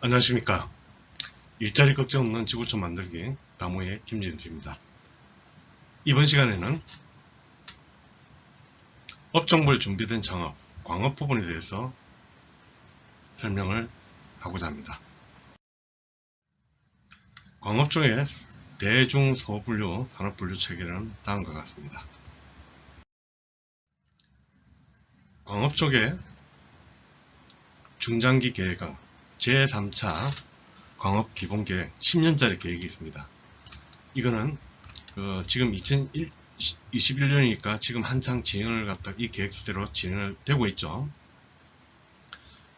안녕하십니까. 일자리 걱정 없는 지구촌 만들기 나무의 김진수입니다. 이번 시간에는 업종별 준비된 창업, 광업 부분에 대해서 설명을 하고자 합니다. 광업 쪽의 대중 소분류 산업분류 체계는 다음과 같습니다. 광업 쪽의 중장기 계획은 제3차 광업기본계획 10년짜리 계획이 있습니다. 이거는 지금 2021년이니까 지금 한창 진행을 갖다 이 계획대로 진행을 되고 있죠.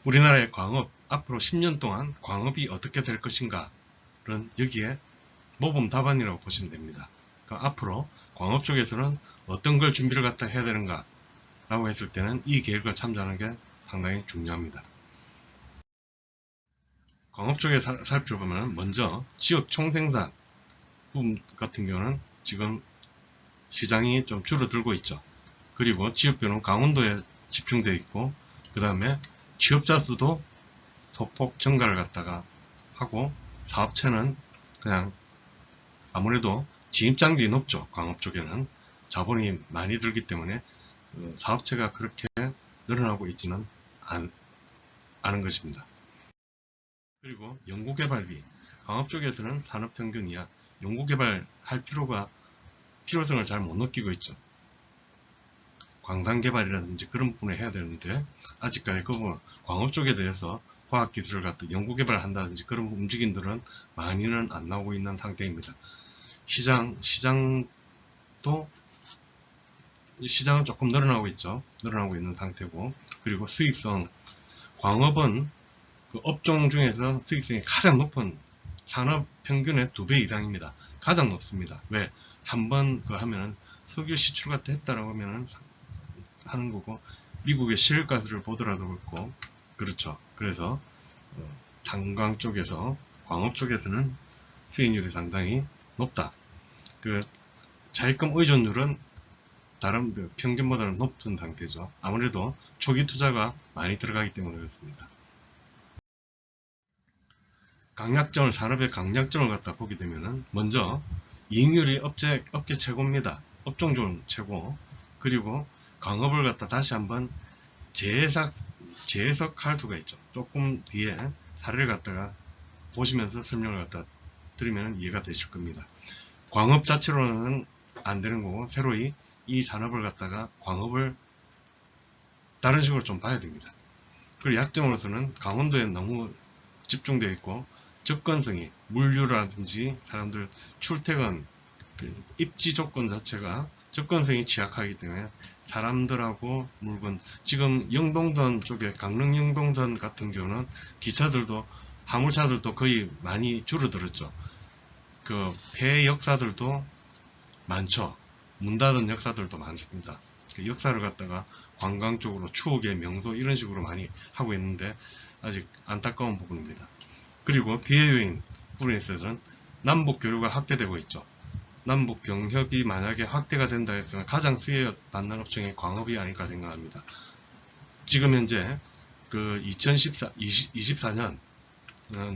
우리나라의 광업 앞으로 10년 동안 광업이 어떻게 될 것인가는 여기에 모범 답안이라고 보시면 됩니다. 그러니까 앞으로 광업 쪽에서는 어떤 걸 준비를 갖다 해야 되는가 라고 했을 때는 이 계획을 참조하는 게 상당히 중요합니다. 광업 쪽에 살펴보면 먼저 지역 총생산 부분 같은 경우는 지금 시장이 좀 줄어들고 있죠. 그리고 지역별은 강원도에 집중되어 있고, 그 다음에 취업자 수도 소폭 증가를 갖다가 하고, 사업체는 그냥 아무래도 진입장벽이 높죠. 광업 쪽에는 자본이 많이 들기 때문에 사업체가 그렇게 늘어나고 있지는 않은 것입니다. 그리고 연구개발비, 광업 쪽에서는 산업평균 이하 연구개발할 필요성을 잘 못 느끼고 있죠. 광산개발이라든지 그런 부분을 해야 되는데 아직까지 그 부분 광업 쪽에 대해서 과학기술을 갖다 연구개발을 한다든지 그런 움직임들은 많이는 안 나오고 있는 상태입니다. 시장은 조금 늘어나고 있죠. 늘어나고 있는 상태고, 그리고 수익성, 광업은 그 업종 중에서 수익성이 가장 높은 산업 평균의 2배 이상입니다. 가장 높습니다. 왜? 한번 하면은 석유 시출 같다 했다라고 하면은 하는 거고, 미국의 시일가스를 보더라도 그렇고, 그렇죠. 그래서 탄광 쪽에서 광업 쪽에서는 수익률이 상당히 높다. 자익금 의존율은 다른 평균보다는 높은 상태죠. 아무래도 초기 투자가 많이 들어가기 때문에 그렇습니다. 산업의 강약점을 갖다 보게 되면은 먼저 이익률이 업계 최고입니다. 업종중 최고. 그리고 광업을 갖다 다시 한번 재해석할 수가 있죠. 조금 뒤에 사례를 갖다가 보시면서 설명을 갖다 드리면 이해가 되실 겁니다. 광업 자체로는 안 되는 거고, 새로이 이 산업을 갖다가 광업을 다른 식으로 좀 봐야 됩니다. 그리고 약점으로서는 강원도에 너무 집중되어 있고, 접근성이, 물류라든지 사람들 출퇴근, 입지 조건 자체가 접근성이 취약하기 때문에 사람들하고 물건, 지금 영동선 쪽에 강릉 영동선 같은 경우는 기차들도 화물차들도 거의 많이 줄어들었죠. 폐 역사들도 많죠. 문 닫은 역사들도 많습니다. 역사를 갖다가 관광 쪽으로 추억의 명소 이런 식으로 많이 하고 있는데 아직 안타까운 부분입니다. 그리고 기회요인 부분에 있어서는 남북 교류가 확대되고 있죠. 남북 경협이 만약에 확대가 된다 했으면 가장 수혜 받는 업종이 광업이 아닐까 생각합니다. 지금 현재 2024년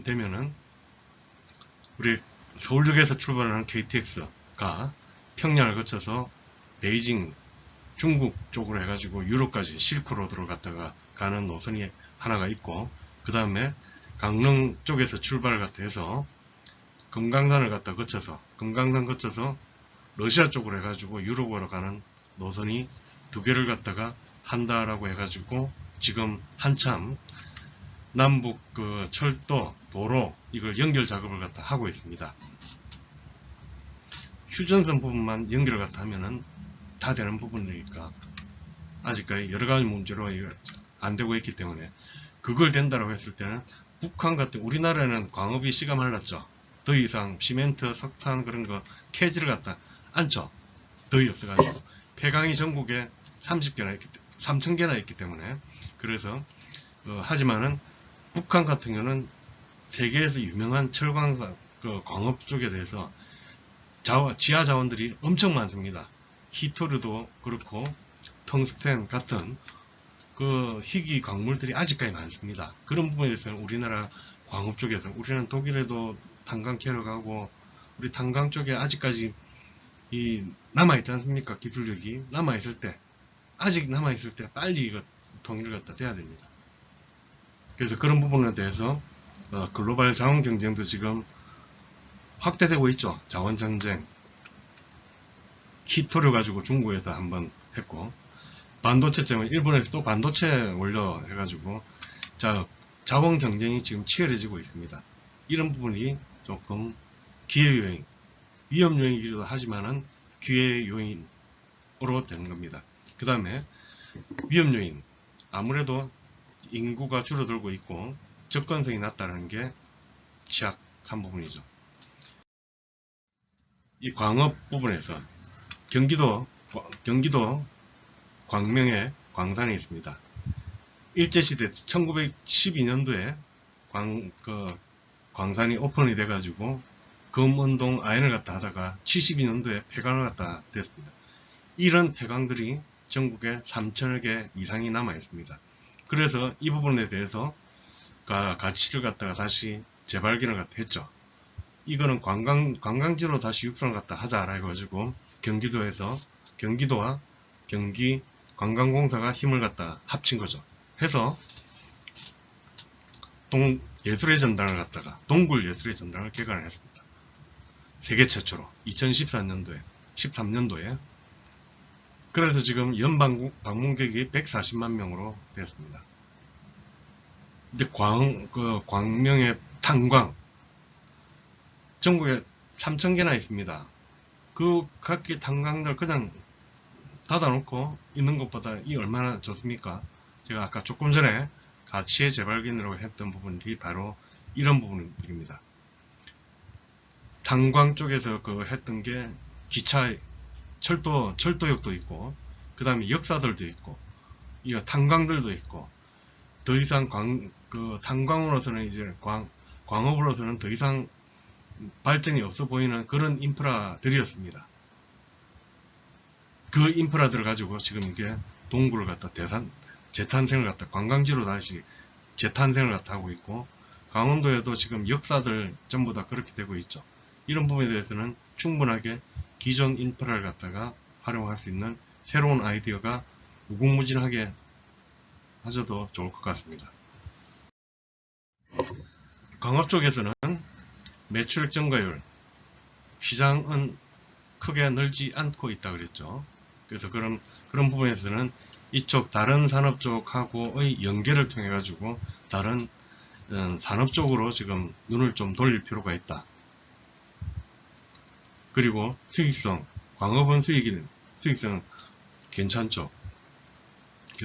되면은 우리 서울역에서 출발하는 KTX가 평양을 거쳐서 베이징, 중국 쪽으로 해가지고 유럽까지 실크로드로 갔다가 가는 노선이 하나가 있고, 그 다음에 강릉 쪽에서 출발을 갖다 해서 금강산을 갖다 거쳐서 러시아 쪽으로 해가지고 유럽으로 가는 노선이 2개를 갖다가 한다라고 해가지고 지금 한참 남북 철도, 도로 이걸 연결 작업을 갖다 하고 있습니다. 휴전선 부분만 연결을 갖다 하면은 다 되는 부분이니까 아직까지 여러가지 문제로 안 되고 있기 때문에, 그걸 된다고 했을 때는 북한 같은, 우리나라는 광업이 씨가 말랐죠. 더 이상 시멘트, 석탄 그런 거 캐지를 갖다 않죠. 더위 없어가지고. 폐강이 전국에 3,000개나 있기 때문에. 그래서 하지만은 북한 같은 경우는 세계에서 유명한 철광산 광업 쪽에 대해서 지하 자원들이 엄청 많습니다. 히토르도 그렇고 텅스텐 같은 희귀 광물들이 아직까지 많습니다. 그런 부분에 대해서는 우리나라 광업 쪽에서 우리는 독일에도 탄광 캐러 가고 우리 탄광 쪽에 아직까지 이 남아있지 않습니까? 기술력이 남아있을 때 아직 남아있을 때 빨리 이거 통일을 갖다 돼야 됩니다. 그래서 그런 부분에 대해서 글로벌 자원 경쟁도 지금 확대되고 있죠. 자원 전쟁. 히토를 가지고 중국에서 한번 했고, 반도체점은 일본에서 또 반도체 올려 해가지고, 자원 경쟁이 지금 치열해지고 있습니다. 이런 부분이 조금 기회 요인, 위험 요인이기도 하지만은 기회 요인으로 되는 겁니다. 그 다음에 위험 요인, 아무래도 인구가 줄어들고 있고 접근성이 낮다는 게 취약한 부분이죠. 이 광업 부분에서 경기도 광명에 광산이 있습니다. 일제시대 1912년도에 광산이 오픈이 돼가지고 금운동 아연을 갖다 하다가 72년도에 폐광을 갖다 됐습니다. 이런 폐광들이 전국에 3,000여 개 이상이 남아 있습니다. 그래서 이 부분에 대해서 가치를 갖다가 다시 재발견을 갖다 했죠. 이거는 관광지로 다시 육성을 갖다 하자라 해가지고 경기도와 경기관광공사가 힘을 갖다 합친 거죠. 해서 예술의 전당을 갖다가 동굴 예술의 전당을 개관을 했습니다. 세계 최초로 2013년도에 그래서 지금 연 방문객이 140만 명으로 되었습니다. 근데 광명의 탄광 전국에 3,000개나 있습니다. 그 각기 탄광들 그냥 닫아놓고 있는 것보다 이 얼마나 좋습니까? 제가 아까 조금 전에 가치의 재발견이라고 했던 부분들이 바로 이런 부분들입니다. 탄광 쪽에서 했던 게 기차, 철도역도 있고, 그 다음에 역사들도 있고, 이 탄광들도 있고, 더 이상 탄광으로서는 이제 광업으로서는 더 이상 발전이 없어 보이는 그런 인프라들이었습니다. 그 인프라들을 가지고 지금 이게 동굴을 갖다 재탄생을 갖다 관광지로 다시 재탄생을 갖다 하고 있고, 강원도에도 지금 역사들 전부 다 그렇게 되고 있죠. 이런 부분에 대해서는 충분하게 기존 인프라를 갖다가 활용할 수 있는 새로운 아이디어가 무궁무진하게 하셔도 좋을 것 같습니다. 광업 쪽에서는 매출액 증가율, 시장은 크게 늘지 않고 있다 그랬죠. 그래서 그런 부분에서는 이쪽 다른 산업 쪽하고의 연계를 통해 가지고 다른 산업 쪽으로 지금 눈을 좀 돌릴 필요가 있다. 그리고 수익성, 광업은 수익성은 괜찮죠.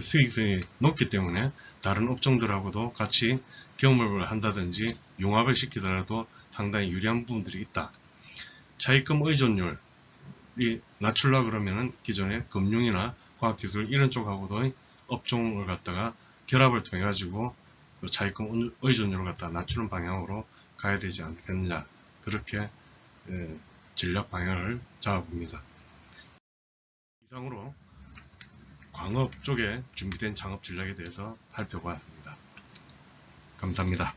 수익성이 높기 때문에 다른 업종들하고도 같이 경험을 한다든지 융합을 시키더라도 상당히 유리한 부분들이 있다. 차입금 의존율이 낮추려 그러면은 기존의 금융이나 과학기술 이런 쪽하고도 업종을 갖다가 결합을 통해 가지고 차입금 의존율을 갖다 낮추는 방향으로 가야 되지 않겠느냐, 그렇게 전략 방향을 잡아봅니다. 이상으로 광업 쪽에 준비된 창업 전략에 대해서 살펴보았습니다. 감사합니다.